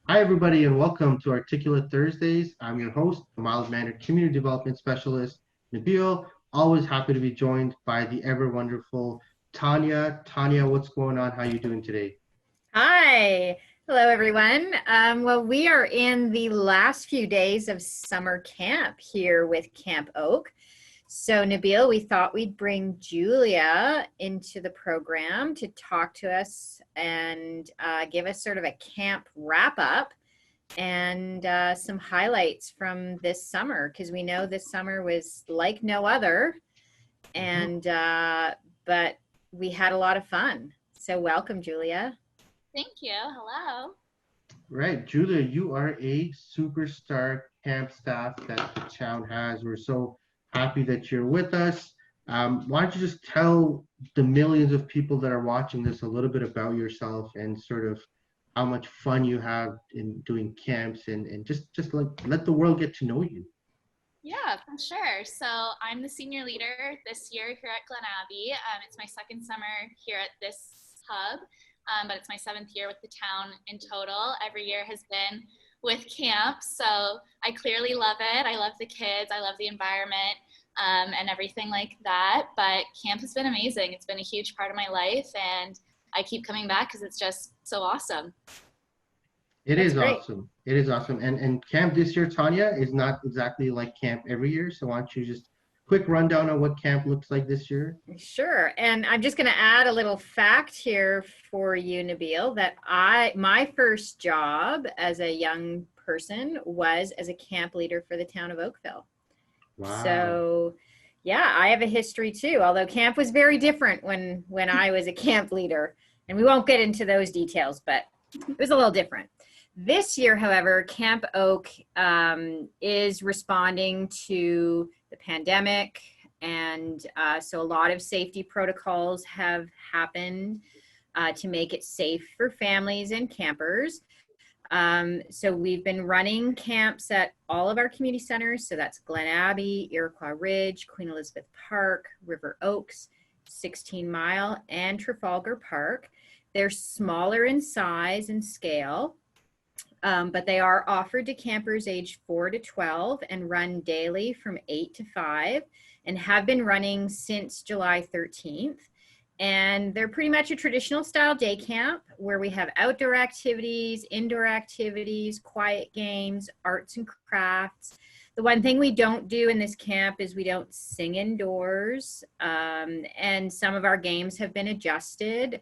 Hi, everybody, and welcome to Articulate Thursdays. I'm your host, a mild-mannered community development specialist, Nabil. Always happy to be joined by the ever wonderful Tanya. Tanya, what's going on? How you doing today? Hi. Hello, everyone. Well, we are in the last few days of summer camp here with Camp Oak. So, Nabil, we thought we'd bring Julia into the program to talk to us and give us sort of a camp wrap up and some highlights from this summer, because we know this summer was like no other. Mhm. And, but we had a lot of fun. So, welcome, Julia. Thank you. Hello. Right, Julia, you are a superstar camp staff that the town has. We're so happy that you're with us. Why don't you just tell the millions of people that are watching this a little bit about yourself and sort of how much fun you have in doing camps and just like let the world get to know you. Yeah, for sure. So I'm the senior leader this year here at Glen Abbey. It's my second summer here at this hub, but it's my seventh year with the town in total. Every year has been with camp, so I clearly love it. I love the kids. I love the environment and everything like that. But camp has been amazing. It's been a huge part of my life, and I keep coming back because it's just so awesome. It That's is great. awesome. It is awesome. And camp this year, Tanya, is not exactly like camp every year. So why don't you just quick rundown on what camp looks like this year? Sure. And I'm just going to add a little fact here for you, Nabil, that my first job as a young person was as a camp leader for the town of Oakville. Wow. So, yeah, I have a history too, although camp was very different when I was a camp leader. And we won't get into those details, but it was a little different. This year, however, Camp Oak is responding to the pandemic. And so a lot of safety protocols have happened to make it safe for families and campers. So we've been running camps at all of our community centers. So that's Glen Abbey, Iroquois Ridge, Queen Elizabeth Park, River Oaks, 16 Mile, and Trafalgar Park. They're smaller in size and scale, but they are offered to campers age 4 to 12 and run daily from 8 to 5 and have been running since July 13th. And they're pretty much a traditional style day camp where we have outdoor activities, indoor activities, quiet games, arts and crafts. The one thing we don't do in this camp is we don't sing indoors. And some of our games have been adjusted,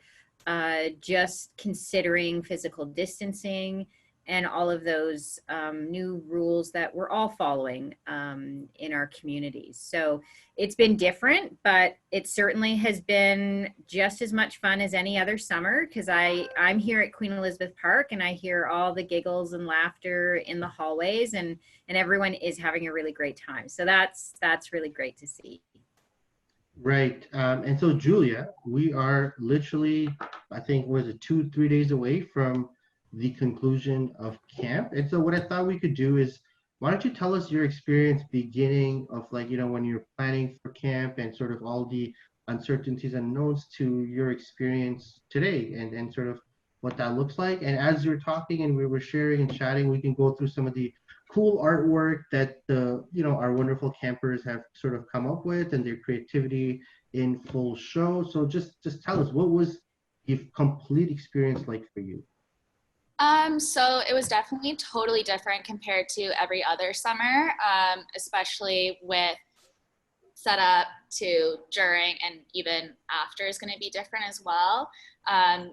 just considering physical distancing and all of those new rules that we're all following in our communities. So it's been different, but it certainly has been just as much fun as any other summer because I'm here at Queen Elizabeth Park and I hear all the giggles and laughter in the hallways, and everyone is having a really great time. So that's really great to see. Right. And so, Julia, we are literally, I think, was it 3 days away from the conclusion of camp. And so, what I thought we could do is, why don't you tell us your experience beginning of like, when you're planning for camp and sort of all the uncertainties and unknowns to your experience today and sort of what that looks like. And as you're talking and we were sharing and chatting, we can go through some of the cool artwork that our wonderful campers have sort of come up with and their creativity in full show. So just tell us, what was the complete experience like for you? So it was definitely totally different compared to every other summer, especially with setup to during and even after is going to be different as well.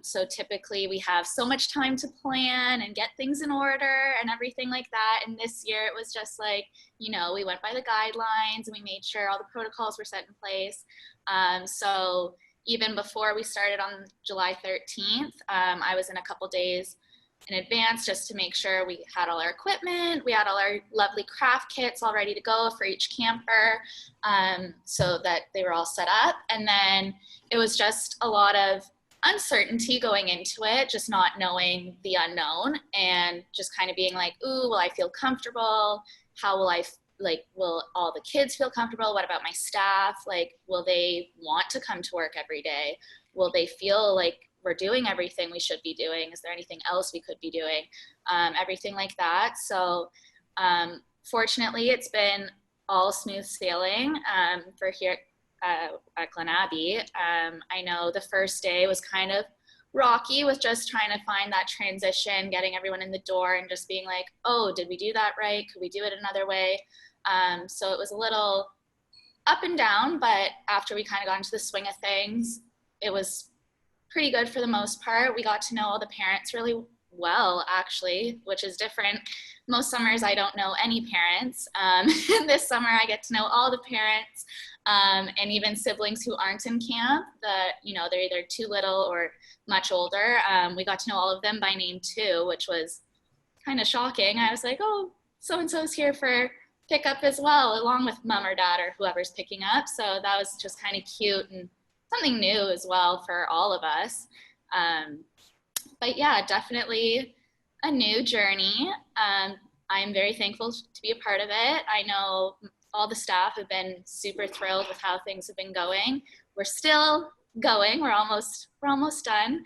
So typically we have so much time to plan and get things in order and everything like that. And this year it was just like, we went by the guidelines and we made sure all the protocols were set in place. So even before we started on July 13th, I was in a couple days in advance just to make sure we had all our equipment, we had all our lovely craft kits all ready to go for each camper, so that they were all set up. And then it was just a lot of uncertainty going into it, just not knowing the unknown and just kind of being like, ooh, will I feel comfortable? How will will all the kids feel comfortable? What about my staff? Like, will they want to come to work every day? Will they feel like we're doing everything we should be doing. Is there anything else we could be doing? Everything like that. So fortunately, it's been all smooth sailing for here at Glen Abbey. I know the first day was kind of rocky with just trying to find that transition, getting everyone in the door and just being like, oh, did we do that right? Could we do it another way? So it was a little up and down, but after we kind of got into the swing of things, it was pretty good for the most part. We got to know all the parents really well, actually, which is different. Most summers I don't know any parents. This summer I get to know all the parents, and even siblings who aren't in camp that, you know, they're either too little or much older. We got to know all of them by name too, which was kind of shocking. I was like, oh, so-and-so's here for pickup as well, along with mom or dad or whoever's picking up. So that was just kind of cute and something new as well for all of us. But yeah, definitely a new journey. I'm very thankful to be a part of it. I know all the staff have been super thrilled with how things have been going. We're still going. We're almost done.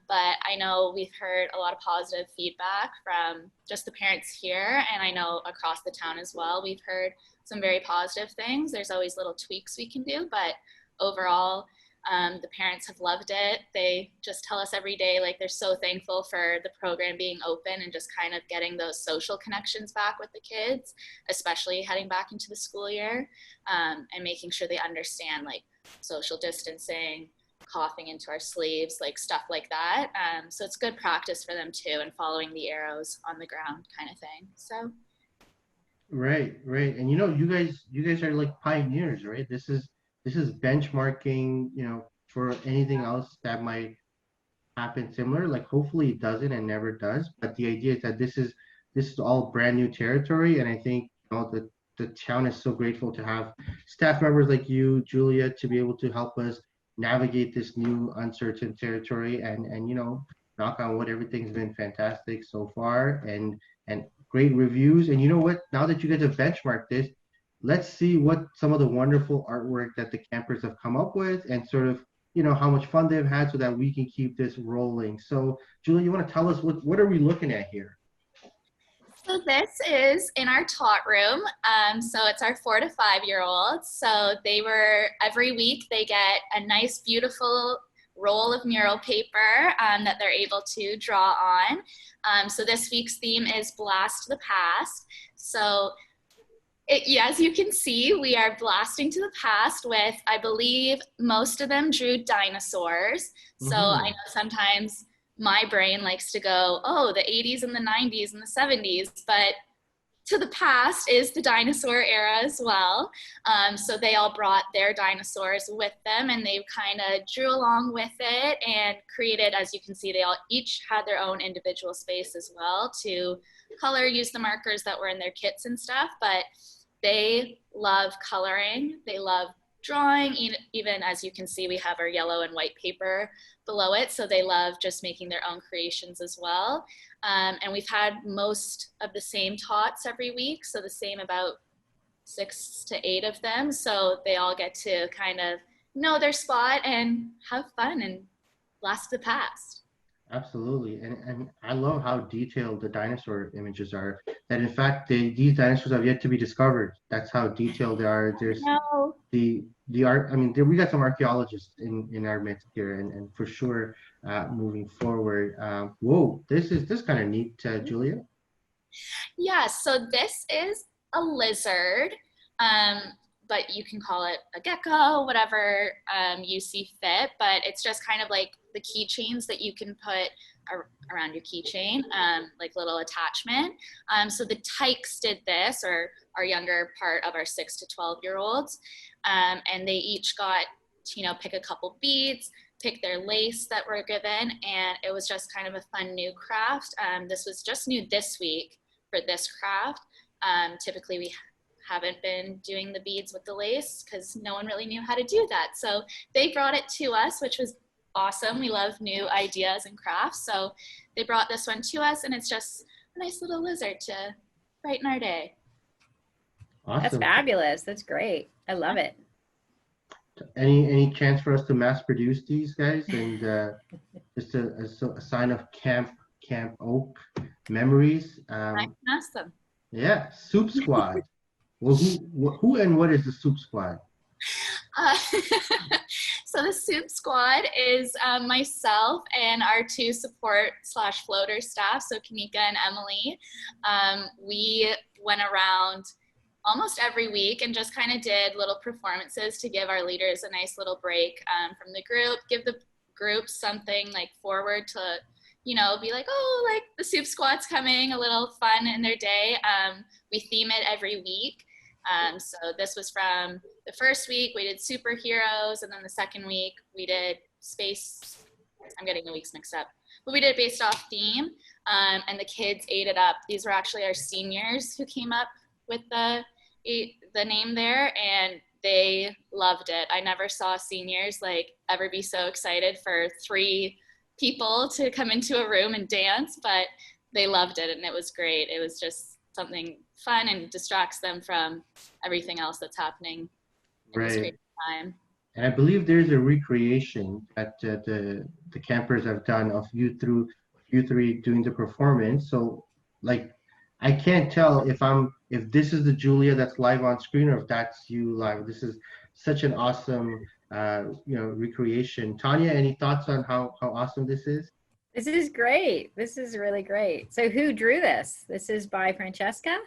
But I know we've heard a lot of positive feedback from just the parents here, and I know across the town as well. We've heard some very positive things. There's always little tweaks we can do, but overall, the parents have loved it. They just tell us every day, like, they're so thankful for the program being open and just kind of getting those social connections back with the kids, especially heading back into the school year, and making sure they understand, like, social distancing, coughing into our sleeves, like stuff like that. So it's good practice for them too, and following the arrows on the ground kind of thing. So. Right. And you know, you guys are like pioneers, right? This is benchmarking, you know, for anything else that might happen similar. Like, hopefully it doesn't and never does. But the idea is that this is all brand new territory, and I think, you know, the town is so grateful to have staff members like you, Julia, to be able to help us navigate this new uncertain territory. And you know, knock on wood, everything's been fantastic so far, and great reviews. And you know what? Now that you guys have benchmarked this, let's see what some of the wonderful artwork that the campers have come up with, and sort of, you know, how much fun they've had, so that we can keep this rolling. So, Julie, you want to tell us what are we looking at here? So this is in our tot room. So it's our 4 to 5 year olds. So every week they get a nice, beautiful roll of mural paper that they're able to draw on. So this week's theme is Blast the Past. So as you can see, we are blasting to the past with, I believe, most of them drew dinosaurs. So I know sometimes my brain likes to go, oh, the 80s and the 90s and the 70s, but to the past is the dinosaur era as well. So they all brought their dinosaurs with them, and they kind of drew along with it and created, as you can see, they all each had their own individual space as well to color, use the markers that were in their kits and stuff, but they love coloring. They love drawing. Even as you can see, we have our yellow and white paper below it. So they love just making their own creations as well. And we've had most of the same tots every week. So the same about 6 to 8 of them. So they all get to kind of know their spot and have fun and blast the past. Absolutely, and I love how detailed the dinosaur images are. That in fact, these dinosaurs have yet to be discovered. That's how detailed they are. There's the art. I mean, we got some archaeologists in our midst here, and for sure, moving forward. Whoa, this kind of neat, Julia. Yeah, so this is a lizard, but you can call it a gecko, whatever you see fit. But it's just kind of like the keychains that you can put around your keychain, like little attachment. So the Tykes did this, or our younger part of our 6 to 12-year-olds, and they each got to, you know, pick a couple beads, pick their lace that were given, and it was just kind of a fun new craft. This was just new this week for this craft. Typically we haven't been doing the beads with the lace because no one really knew how to do that. So they brought it to us, which was awesome. We love new ideas and crafts. So they brought this one to us, and it's just a nice little lizard to brighten our day. Awesome. That's fabulous. That's great. I love it. Any chance for us to mass produce these guys and just a sign of Camp Oak memories? I can ask them. Yeah, Soup Squad. Well, who and what is the Soup Squad? Uh, so the Soup Squad is myself and our two support / floater staff, so Kanika and Emily. We went around almost every week and just kind of did little performances to give our leaders a nice little break from the group, give the group something like forward to, you know, be like, oh, like the Soup Squad's coming, a little fun in their day. We theme it every week. So this was from the first week, we did superheroes, and then the second week we did space. I'm getting the weeks mixed up, but we did it based off theme, and the kids ate it up. These were actually our seniors who came up with the name there, and they loved it. I never saw seniors like ever be so excited for 3 people to come into a room and dance, but they loved it, and it was great. It was just something fun and distracts them from everything else that's happening in this crazy time. And I believe there's a recreation that the campers have done of you three doing the performance. So like, I can't tell if this is the Julia that's live on screen or if that's you live. This is such an awesome recreation. Tanya, any thoughts on how awesome this is? This is great. This is really great. So who drew this? This is by Francesca?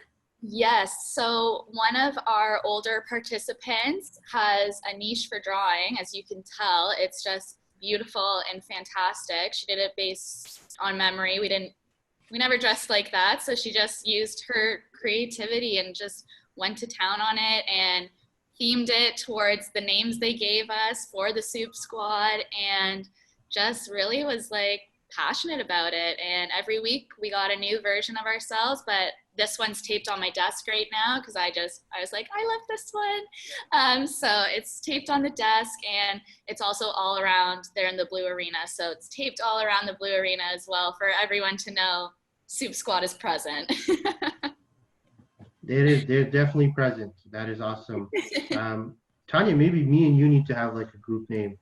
Yes, so one of our older participants has a niche for drawing, as you can tell. It's just beautiful and fantastic. She did it based on memory. We never dressed like that, so she just used her creativity and just went to town on it and themed it towards the names they gave us for the Soup Squad, and just really was like passionate about it. And every week we got a new version of ourselves, but this one's taped on my desk right now because I was like, I love this one. So it's taped on the desk, and it's also all around there in the blue arena. So it's taped all around the blue arena as well for everyone to know Soup Squad is present. They're definitely present. That is awesome. Tanya, maybe me and you need to have like a group name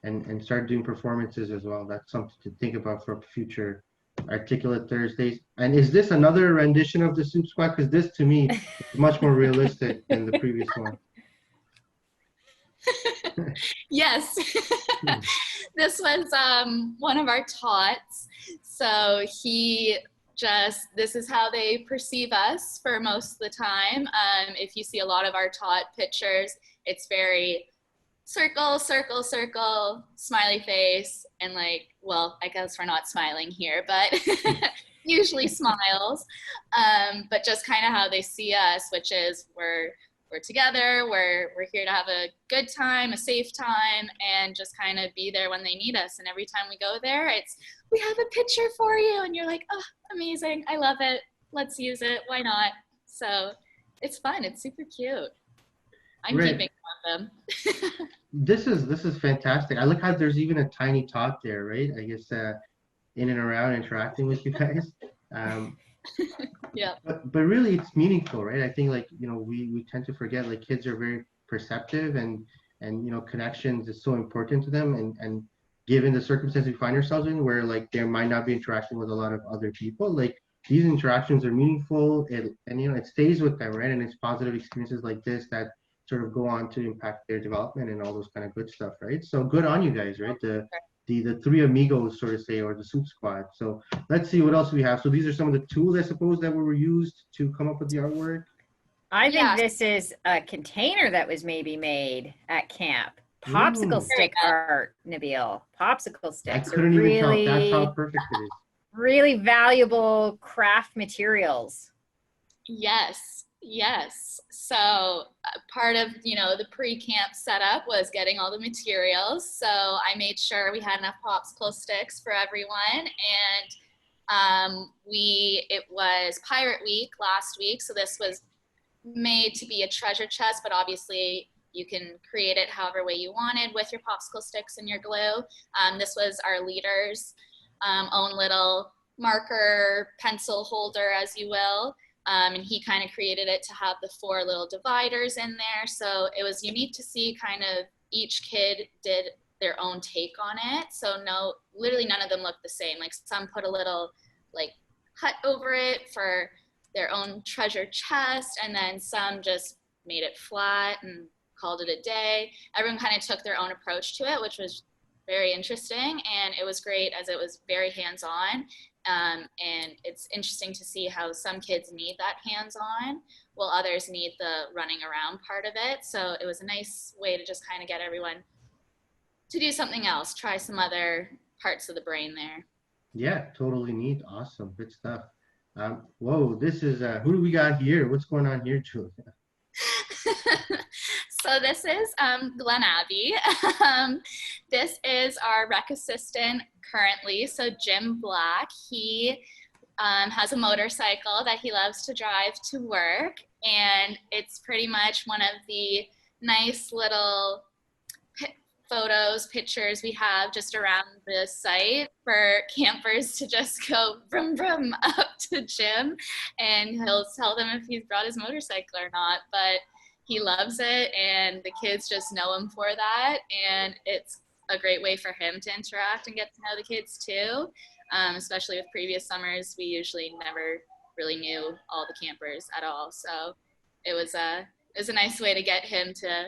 and start doing performances as well. That's something to think about for future Articulate Thursdays. And is this another rendition of the Soup Squad? Because this to me is much more realistic than the previous one. Yes. This was one of our tots. So this is how they perceive us for most of the time. If you see a lot of our tot pictures, it's very circle, circle, circle, smiley face, and like, well, I guess we're not smiling here, but usually smiles. But just kind of how they see us, which is we're together, we're here to have a good time, a safe time, and just kind of be there when they need us. And every time we go there, it's, we have a picture for you, and you're like, oh, amazing, I love it, let's use it, why not? So it's fun, it's super cute. I'm keeping one of them. This is fantastic. I like how there's even a tiny tot there, right? I guess in and around interacting with you guys. Yeah. But really it's meaningful, right? I think like, we tend to forget like kids are very perceptive and connections is so important to them, and given the circumstance we find ourselves in where like there might not be interacting with a lot of other people, like these interactions are meaningful, and it stays with them, right? And it's positive experiences like this that sort of go on to impact their development and all those kind of good stuff, right? So good on you guys, right? The 3 amigos, sort of say, or the Soup Squad. So let's see what else we have. So these are some of the tools, I suppose, that were used to come up with the artwork. I think this is a container that was maybe made at camp. Popsicle stick art, Nabil. Popsicle sticks. I couldn't even tell. That's how perfect it is. Really valuable craft materials. Yes. So part of, the pre-camp setup was getting all the materials. So I made sure we had enough popsicle sticks for everyone. And it was Pirate Week last week. So this was made to be a treasure chest, but obviously you can create it however way you wanted with your popsicle sticks and your glue. This was our leaders' own little marker pencil holder, as you will. And he kind of created it to have the 4 little dividers in there. So it was unique to see kind of each kid did their own take on it. So literally none of them looked the same. Like some put a little like hut over it for their own treasure chest, and then some just made it flat and called it a day. Everyone kind of took their own approach to it, which was very interesting, and it was great as it was very hands-on. And it's interesting to see how some kids need that hands-on while others need the running around part of it. So it was a nice way to just kind of get everyone to do something else, try some other parts of the brain there. Yeah, totally neat. Awesome. Good stuff. Whoa, this is, who do we got here? What's going on here, Julia? So this is Glen Abbey. This is our rec assistant currently. So Jim Black, he has a motorcycle that he loves to drive to work. And it's pretty much one of the nice little pictures we have just around the site for campers to just go vroom vroom up to Jim, and he'll tell them if he's brought his motorcycle or not. But he loves it, and the kids just know him for that, and it's a great way for him to interact and get to know the kids too. Especially with previous summers, we usually never really knew all the campers at all, so it was a nice way to get him to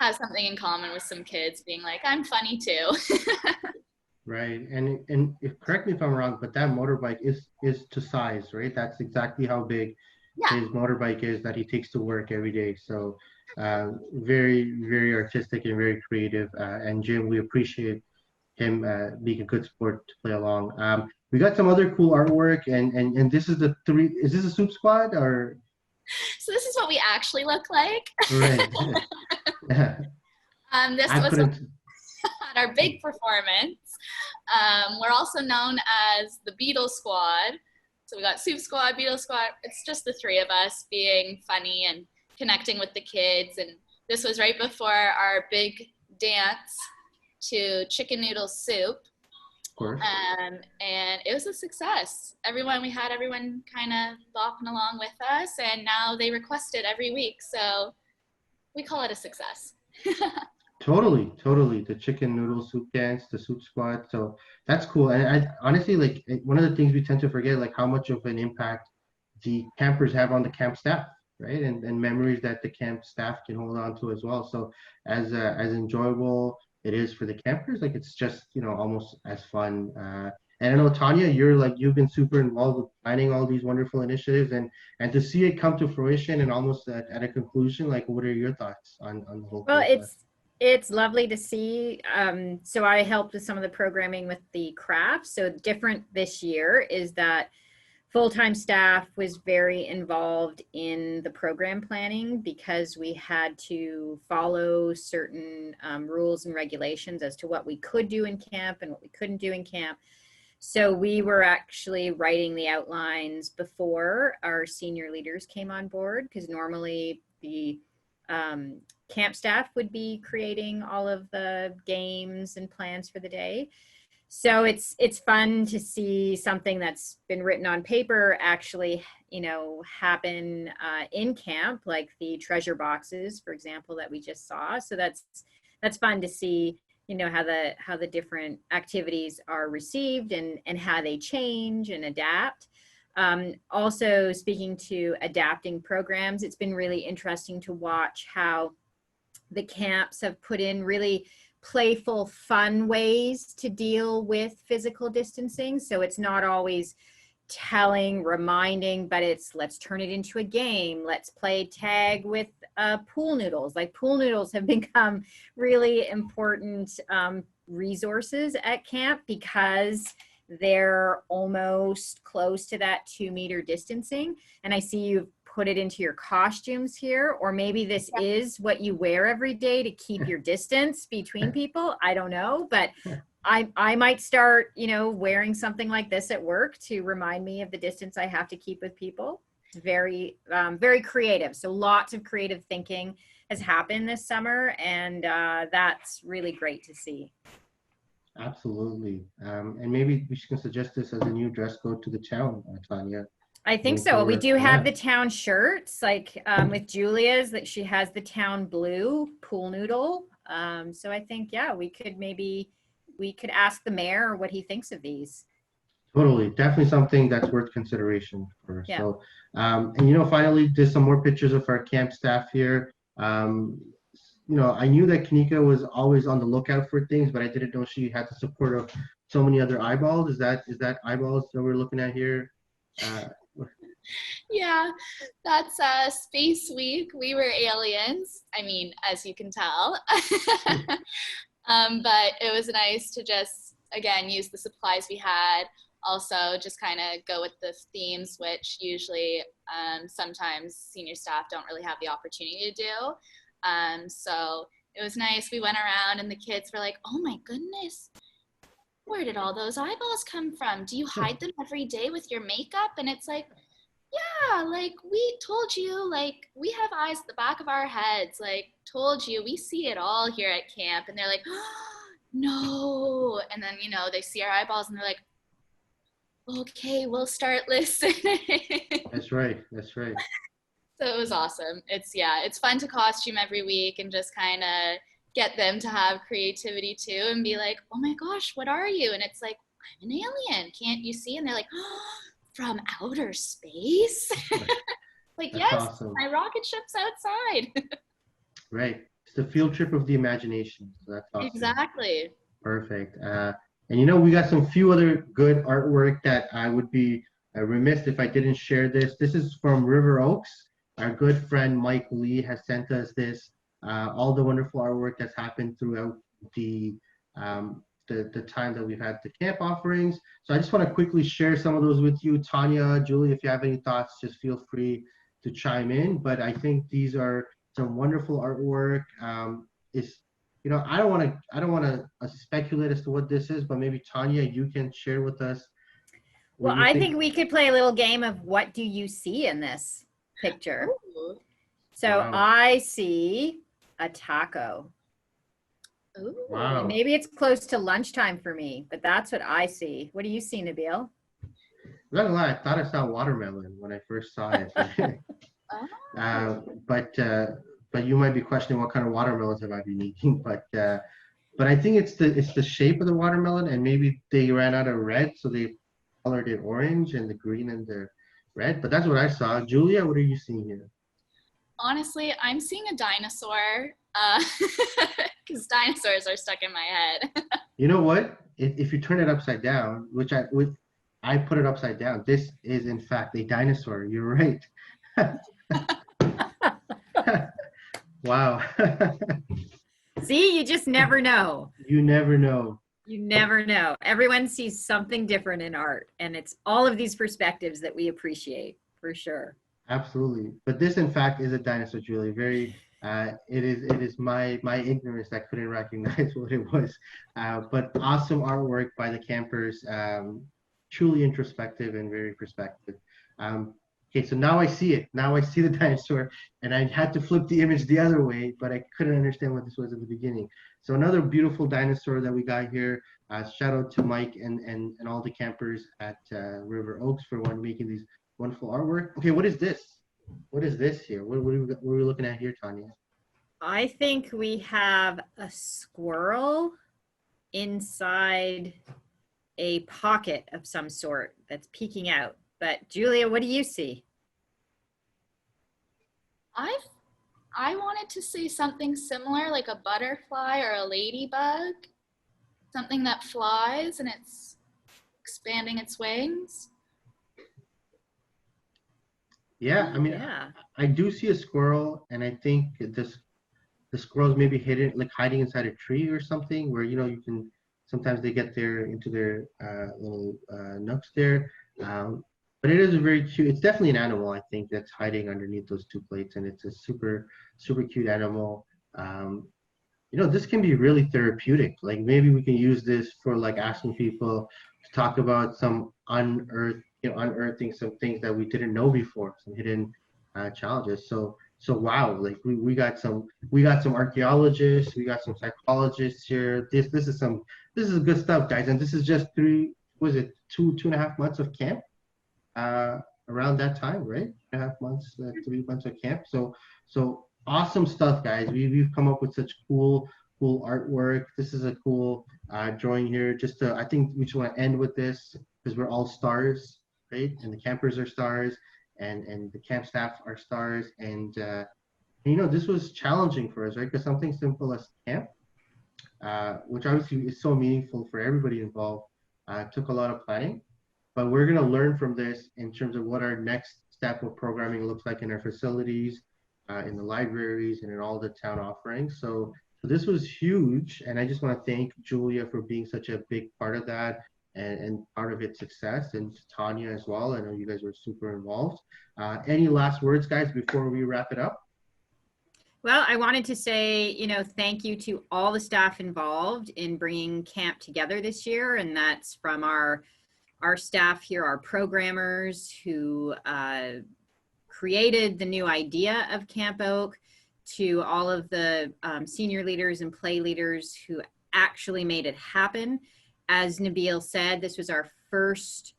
have something in common with some kids, being like, I'm funny too. Right. And correct me if I'm wrong, but that motorbike is to size, right? That's exactly how big his motorbike is that he takes to work every day. So very, very artistic and very creative. And Jim, we appreciate him being a good sport to play along. We got some other cool artwork, and this is is this a Soup Squad or? So this is what we actually look like. Right. This was our big performance. We're also known as the Beetle Squad. So we got Soup Squad, Beetle Squad. It's just the 3 of us being funny and connecting with the kids. And this was right before our big dance to chicken noodle soup. Of course. And it was a success. We had everyone kind of bopping along with us, and now they request it every week. So we call it a success. Totally. The chicken noodle soup dance, the Soup Squad. So that's cool. And I honestly, like, one of the things we tend to forget, like, how much of an impact the campers have on the camp staff, right? And memories that the camp staff can hold on to as well. So as enjoyable it is for the campers, like, it's just, almost as fun. And I know, Tanya, you've been super involved with planning all these wonderful initiatives, and to see it come to fruition and almost at a conclusion, like, what are your thoughts on the whole Well, process? it's lovely to see. So I helped with some of the programming with the crafts. So different this year is that full-time staff was very involved in the program planning because we had to follow certain rules and regulations as to what we could do in camp and what we couldn't do in camp. So we were actually writing the outlines before our senior leaders came on board, because normally the camp staff would be creating all of the games and plans for the day. So it's fun to see something that's been written on paper actually, happen in camp, like the treasure boxes, for example, that we just saw. So that's fun to see, how the different activities are received and how they change and adapt. Also, speaking to adapting programs, it's been really interesting to watch how the camps have put in really playful, fun ways to deal with physical distancing. So it's not always telling, reminding, but it's, let's turn it into a game. Let's play tag with pool noodles. Like, pool noodles have become really important resources at camp because they're almost close to that 2-meter distancing. And I see you've put it into your costumes here, or maybe this is what you wear every day to keep your distance between people. I don't know, but I might start, wearing something like this at work to remind me of the distance I have to keep with people. It's very, very creative. So lots of creative thinking has happened this summer, and that's really great to see. Absolutely. And maybe we can suggest this as a new dress code to the town, Tanya. I think going so. We forward. do have Yeah, the town shirts, like with Julia's, that she has the town blue pool noodle. So I think, yeah, we could ask the mayor what he thinks of these. totally. Definitely something that's worth consideration for us. Yeah. So, and finally, there's some more pictures of our camp staff here. Um, I knew that Kanika was always on the lookout for things, but I didn't know she had the support of so many other eyeballs. Is that eyeballs that we're looking at here? Uh, Yeah, that's Space Week. We were aliens. I mean, as you can tell. But it was nice to just, again, use the supplies we had. Also, just kind of go with the themes, which usually sometimes senior staff don't really have the opportunity to do. So it was nice. We went around and the kids were like, oh my goodness, where did all those eyeballs come from? Do you hide them every day with your makeup? And it's like, yeah, like we told you, like we have eyes at the back of our heads, like told you, we see it all here at camp. And they're like, oh, no. And then, they see our eyeballs and they're like, okay, we'll start listening. that's right. That's right. So it was awesome. It's fun to costume every week and just kind of get them to have creativity too and be like, oh my gosh, what are you? And it's like, I'm an alien. Can't you see? And they're like, oh, from outer space? Like, That's yes, awesome. my rocket ship's outside. Right. It's the field trip of the imagination. So that's awesome. Exactly. Perfect. And we got some few other good artwork that I would be remiss if I didn't share this. This is from River Oaks. Our good friend Mike Lee has sent us this. All the wonderful artwork that's happened throughout the time that we've had the camp offerings. So I just want to quickly share some of those with you. Tanya, Julie, if you have any thoughts, just feel free to chime in. But I think these are some wonderful artwork. I don't want to speculate as to what this is, but maybe Tanya, you can share with us. Well, I think we could play a little game of what do you see in this picture? Ooh. So Wow. I see a taco. Ooh. Wow. Maybe it's close to lunchtime for me, but that's what I see. What do you see, Nabil? I'm not gonna lie, I thought I saw watermelon when I first saw it. Oh. But you might be questioning what kind of watermelons have I been eating. But I think it's the shape of the watermelon, and maybe they ran out of red, so they colored it orange and the green and the red. But that's what I saw. Julia, what are you seeing here? Honestly, I'm seeing a dinosaur because dinosaurs are stuck in my head. You know what? If you turn it upside down, which I put it upside down, this is in fact a dinosaur. You're right. Wow. See, you just never know. You never know. You never know. Everyone sees something different in art, and it's all of these perspectives that we appreciate, for sure. Absolutely. But this, in fact, is a dinosaur, Julie. It is my ignorance that couldn't recognize what it was. But awesome artwork by the campers. Truly introspective and very perspective. Okay, so now I see it. Now I see the dinosaur, and I had to flip the image the other way, but I couldn't understand what this was at the beginning. So another beautiful dinosaur that we got here. Shout out to Mike and all the campers at River Oaks for making these wonderful artwork. Okay, what is this? What is this here? What are we looking at here, Tanya? I think we have a squirrel inside a pocket of some sort that's peeking out. But Julia, what do you see? I wanted to say something similar, like a butterfly or a ladybug, something that flies and it's expanding its wings. Yeah, I mean, Yeah. I do see a squirrel, and I think the squirrel's maybe hidden, like hiding inside a tree or something, where you can sometimes they get into their little nooks there. But it is a very cute. It's definitely an animal, I think, that's hiding underneath those two plates, and it's a super super cute animal. This can be really therapeutic. Like maybe we can use this for like asking people to talk about some unearthing some things that we didn't know before, some hidden challenges. So wow, like we got some archaeologists, we got some psychologists here. This is good stuff, guys. And this is just 2.5 months of camp. around that time, right? 2.5 months, 3 months of camp. So awesome stuff, guys. We've come up with such cool artwork. This is a cool drawing here. I think we just want to end with this because we're all stars, right? And the campers are stars, and the camp staff are stars, and this was challenging for us, right? Because something simple as camp, which obviously is so meaningful for everybody involved, took a lot of planning. But we're going to learn from this in terms of what our next step of programming looks like in our facilities, in the libraries, and in all the town offerings. So this was huge, and I just want to thank Julia for being such a big part of that and part of its success, and Tanya as well. I know you guys were super involved. Any last words, guys, before we wrap it up? Well, I wanted to say, thank you to all the staff involved in bringing camp together this year, and that's from our staff here, our programmers who created the new idea of Camp Oak, to all of the senior leaders and play leaders who actually made it happen. As Nabil said, this was our first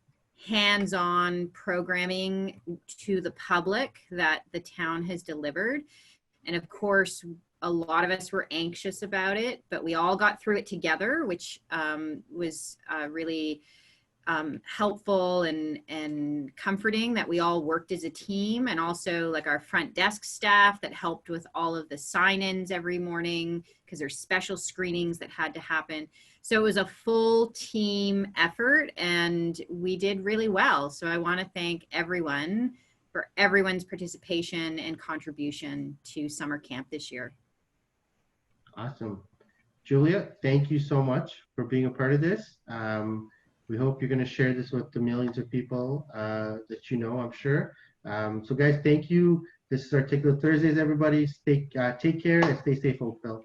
hands-on programming to the public that the town has delivered. And of course, a lot of us were anxious about it, but we all got through it together, which was really helpful and comforting, that we all worked as a team, and also like our front desk staff that helped with all of the sign-ins every morning because there's special screenings that had to happen. So it was a full team effort, and we did really well. So I want to thank everyone for everyone's participation and contribution to summer camp this year. Awesome. Julia, thank you so much for being a part of this. We hope you're going to share this with the millions of people that you know, I'm sure. So guys, thank you. This is Articulate Thursdays, everybody. Take care and stay safe, Oakville.